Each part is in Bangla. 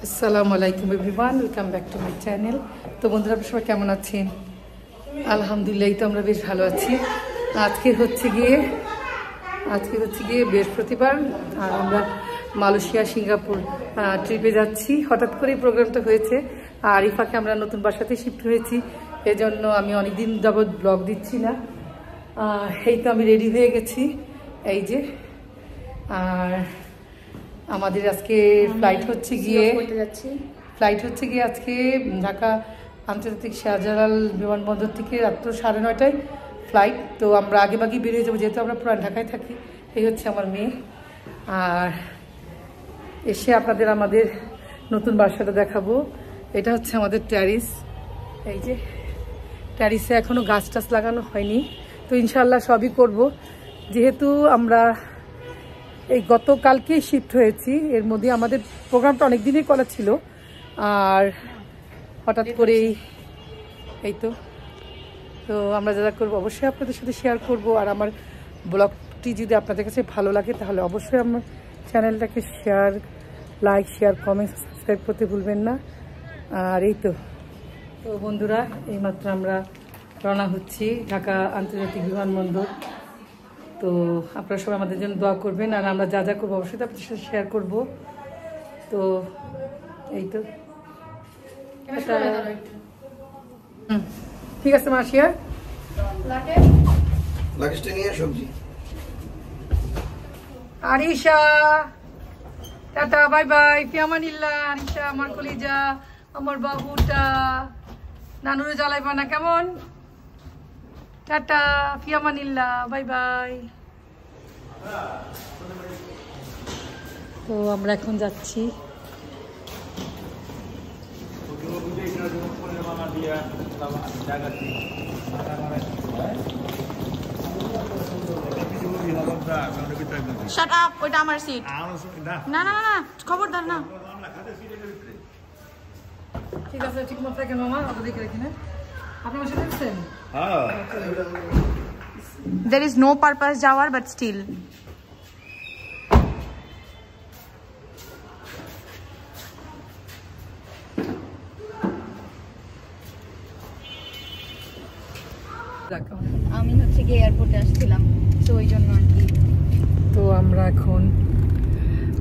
আসসালামু আলাইকুম everyone, welcome back to my channel. তো বন্ধুরা, আপনারা সবাই কেমন আছেন? আলহামদুলিল্লাহ, তো আমরা বেশ ভালো আছি। আজকে হচ্ছে গিয়ে বৃহস্পতিবার, আর আমরা মালয়েশিয়া সিঙ্গাপুর ট্রিপে যাচ্ছি। হঠাৎ করেই প্রোগ্রামটা হয়েছে, আর ইফাকে আমরা নতুন বাসাতে শিফট হয়েছি, এজন্য আমি অনেকদিন যাবৎ ব্লগ দিচ্ছি না। এই তো আমি রেডি হয়ে গেছি, এই যে। আর আমাদের আজকে ফ্লাইট হচ্ছে গিয়ে আজকে ঢাকা আন্তর্জাতিক শাহজালাল বিমানবন্দর থেকে রাত্র 9:30টায় ফ্লাইট। তো আমরা আগেভাগেই বেরিয়ে যাবো, যেহেতু আমরা পুরান ঢাকায় থাকি। এই হচ্ছে আমার মেয়ে। আর এসে আপনাদের আমাদের নতুন বাসাটা দেখাবো। এটা হচ্ছে আমাদের ট্যারিস। এই যে ট্যারিসে এখনও গাছ টাছ লাগানো হয়নি, তো ইনশাল্লাহ সবই করব। যেহেতু আমরা এই গতকালকেই শিফট হয়েছি, এর মধ্যে আমাদের প্রোগ্রামটা অনেক দিনই করা ছিল, আর হঠাৎ করেই এই তো আমরা যা করবো অবশ্যই আপনাদের সাথে শেয়ার করব। আর আমার ব্লগটি যদি আপনাদের কাছে ভালো লাগে, তাহলে অবশ্যই আমার চ্যানেলটাকে লাইক, শেয়ার, কমেন্ট, সাবস্ক্রাইব করতে ভুলবেন না। আর এই তো বন্ধুরা, এইমাত্র আমরা রওনা হচ্ছি ঢাকা আন্তর্জাতিক বিমানবন্দর। তো আপনারা সবাই আমাদের জন্য দোয়া করবেন, আর আমরা যা যা করবো অবশ্যই আপনাদের সাথে শেয়ার করব। তো এই তো ঠিক আছে মাসিয়া, আরিশা টাটা, বাই বাই, ফিয়ামানিল্লাহ। আরিশা আমার কলিজা, আমার বাবুটা, নানুরে জ্বালাইবা না কেমন? টাটা, ফিয়ামানিল্লাহ, বাই বাই। তো আমরা এখন যাচ্ছি। শাট আপ, ওইটা আমার সিট। না না না, খবরদার না। ঠিক আছে, ঠিক মতো রাখেন মামা, আমরা দেখে রাখি না। আপনি বসে দেখছেন? There is no purpose যাওয়ার, but still আমি হচ্ছে গিয়ে এয়ারপোর্টে আসছিলাম, তো ওই জন্য আর কি। তো আমরা এখন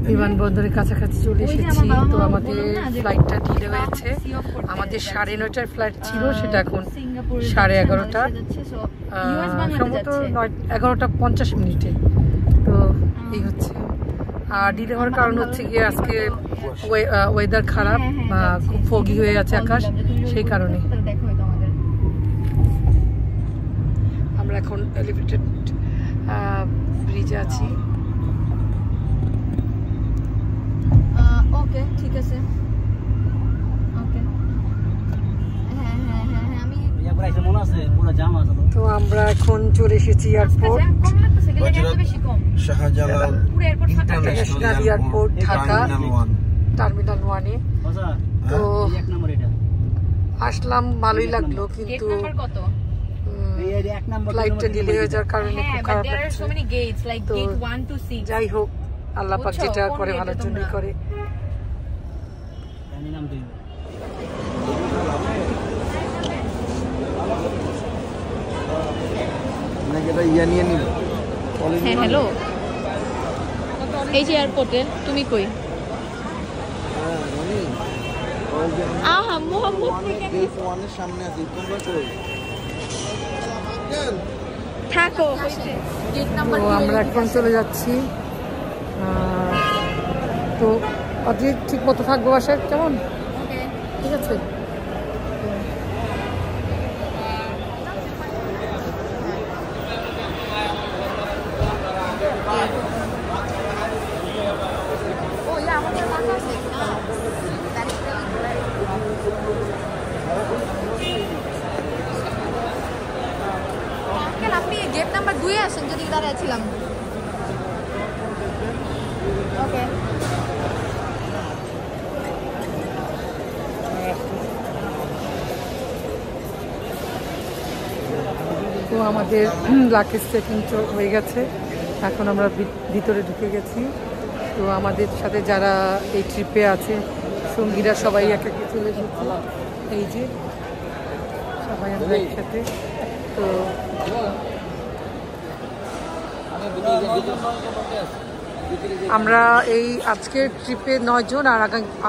বিমানবন্দরের কাছাকাছি চলে এসেছি। তো আমাদের ফ্লাইটটা ডিলে হয়েছে। আমাদের 9:30টার ফ্লাইট ছিল, সেটা এখন 11:30টা, সম্ভবত 11:50 তো এই হচ্ছে। আর ডিলে হওয়ার কারণ হচ্ছে গিয়ে আজকে ওয়েদার খারাপ, খুব ফগি হয়ে আছে আকাশ, সেই কারণে। আমরা এখন এলিভেটেড ব্রিজে আছি। ওকে, ঠিক আছে। ওকে, হ্যাঁ হ্যাঁ হ্যাঁ হ্যাঁ, আমি তো আমরা এখন চলে এসেছি airport, Shahjalal international airport, Dhaka terminal 1-এ। তো আসলাম, ভালোই লাগলো, কিন্তু ফ্লাইটটা ডিলে হয়ে যাওয়ার কারণে খুব খারাপ লাগছে। তো যাই হোক, আল্লাহ পাক যেটা করে ভালোর জন্যই করে। হ্যাঁ হ্যালো, এই যে এয়ারপোর্টে তুমি কই? আহা মোহাম্মদ থাকো। তো আমরা এখন চলে যাচ্ছি। তো অধিক ঠিক মতো থাকবো বাসায়, কেমন? ঠিক আছে। আপনি গেট নাম্বার 2-এ আসেন, যদি দাঁড়াইছিলাম। ওকে, তো আমাদের লাগেজ চেকিং হয়ে গেছে, এখন আমরা ভিতরে ঢুকে গেছি। তো আমাদের সাথে যারা এই ট্রিপে আছে সঙ্গীরা সবাই এক একে চলে এসেছে, এই যে সবাই আমরা একসাথে। তো আমরা এই আজকের ট্রিপে 9 জন আর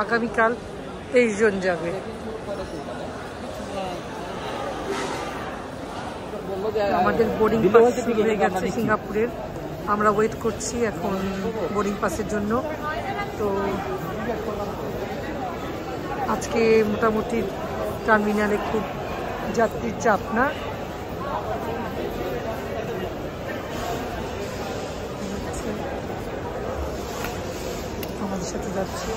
আগামীকাল 23 জন যাবে। আমাদের বোর্ডিং পাস শুরু হয়ে গেছে সিঙ্গাপুরের, আমরা ওয়েট করছি এখন বোর্ডিং পাসের জন্য। তো আজকে মোটামুটি টার্মিনালে খুব যাত্রীর চাপ না। আমাদের সাথে যাচ্ছে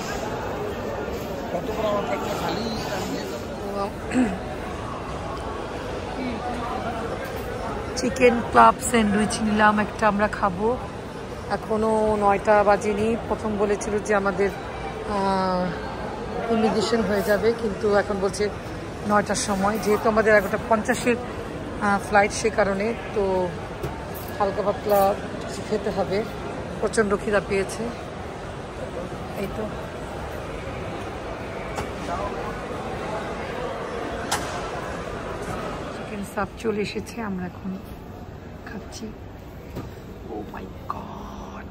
চিকেন ক্লাব স্যান্ডউইচ নিলাম একটা, আমরা খাবো। এখনো 9টা বাজেনি। প্রথম বলেছিল যে আমাদের ইমিগ্রেশন হয়ে যাবে, কিন্তু এখন বলছে 9টার সময়, যেহেতু আমাদের 11:50-এর ফ্লাইট, সে কারণে তো হালকা পাতলা কিছু খেতে হবে। প্রচণ্ড খিদা পেয়েছে। এই তো চিকেন সাপ চলে এসেছে, আমরা এখন খাচ্ছি। ও মাই গড,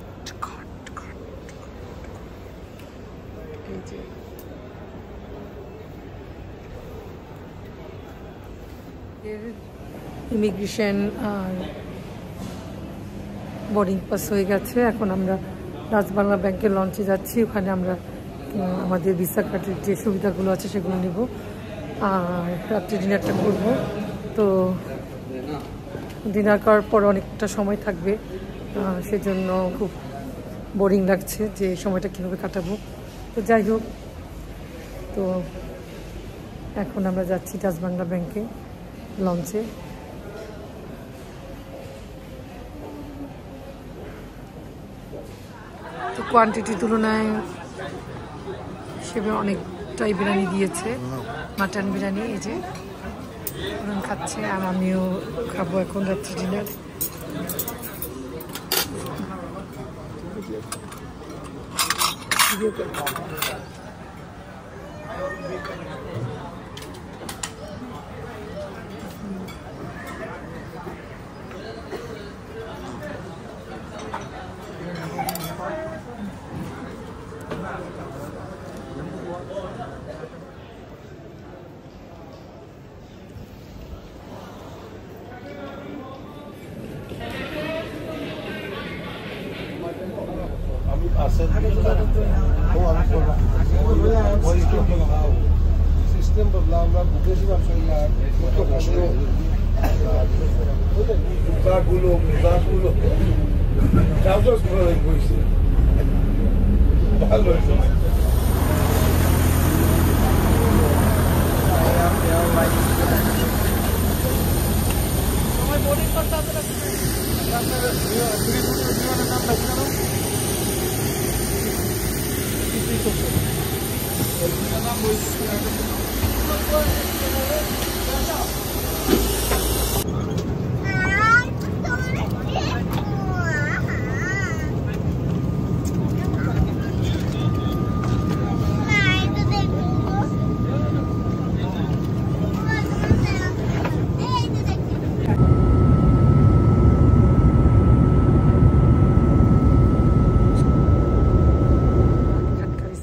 এই যে ইমিগ্রেশন আর বোর্ডিং পাস হয়ে গেছে। এখন আমরা রাজবাংলা ব্যাংকের লঞ্চে যাচ্ছি, ওখানে আমরা আমাদের ভিসা কার্ডের যে সুবিধাগুলো আছে সেগুলো নেব আর রাত্রি ডিনারটা করব। তো ডিনার করার পর অনেকটা সময় থাকবে, সেজন্য খুব বোরিং লাগছে যে সময়টা কীভাবে কাটাবো। তো যাই হোক, তো এখন আমরা যাচ্ছি রাজবাংলা ব্যাংকে লঞ্চে। তো কোয়ান্টিটির তুলনায় হিসেবে অনেকটাই বিরিয়ানি দিয়েছে, মাটন বিরিয়ানি। এই যে খাচ্ছে আর আমিও খাবো এখন রাত্রি dinner. Sistem berlama bukan maksudnya untuk masuk. Bukan gulung. Jauh sekali lagi sih. Halo.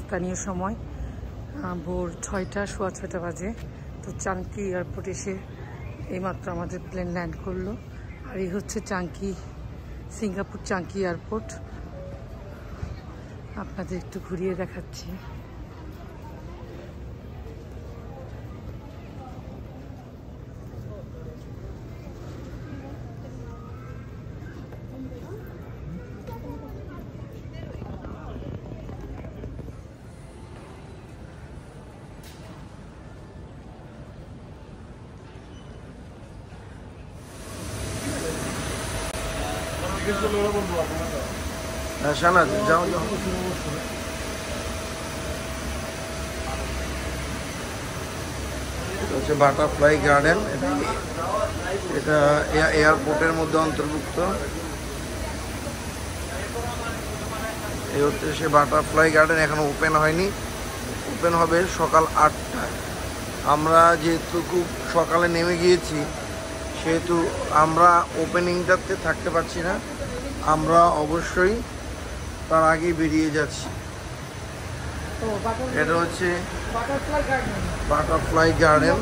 স্থানীয় সময় ভোর 6টা, সোয়া 6টা বাজে। তো চাঙ্কি এয়ারপোর্ট এসে এইমাত্র আমাদের প্লেন ল্যান্ড করলো। আর এই হচ্ছে চাঙ্কি, সিঙ্গাপুর চাঙ্কি এয়ারপোর্ট। আপনাদের একটু ঘুরিয়ে দেখাচ্ছি। শানা যাও হচ্ছে বাটারফ্লাই গার্ডেন। এটা এয়ারপোর্টের মধ্যে অন্তর্ভুক্ত। এই হচ্ছে সে বাটারফ্লাই গার্ডেন, এখনো ওপেন হয়নি, ওপেন হবে সকাল 8টায়। আমরা যেহেতু খুব সকালে নেমে গিয়েছি সেহেতু আমরা ওপেনিংটাতে থাকতে পারছি না, আমরা অবশ্যই তার আগেই বেরিয়ে যাচ্ছি। এটা হচ্ছে বাটারফ্লাই গার্ডেন।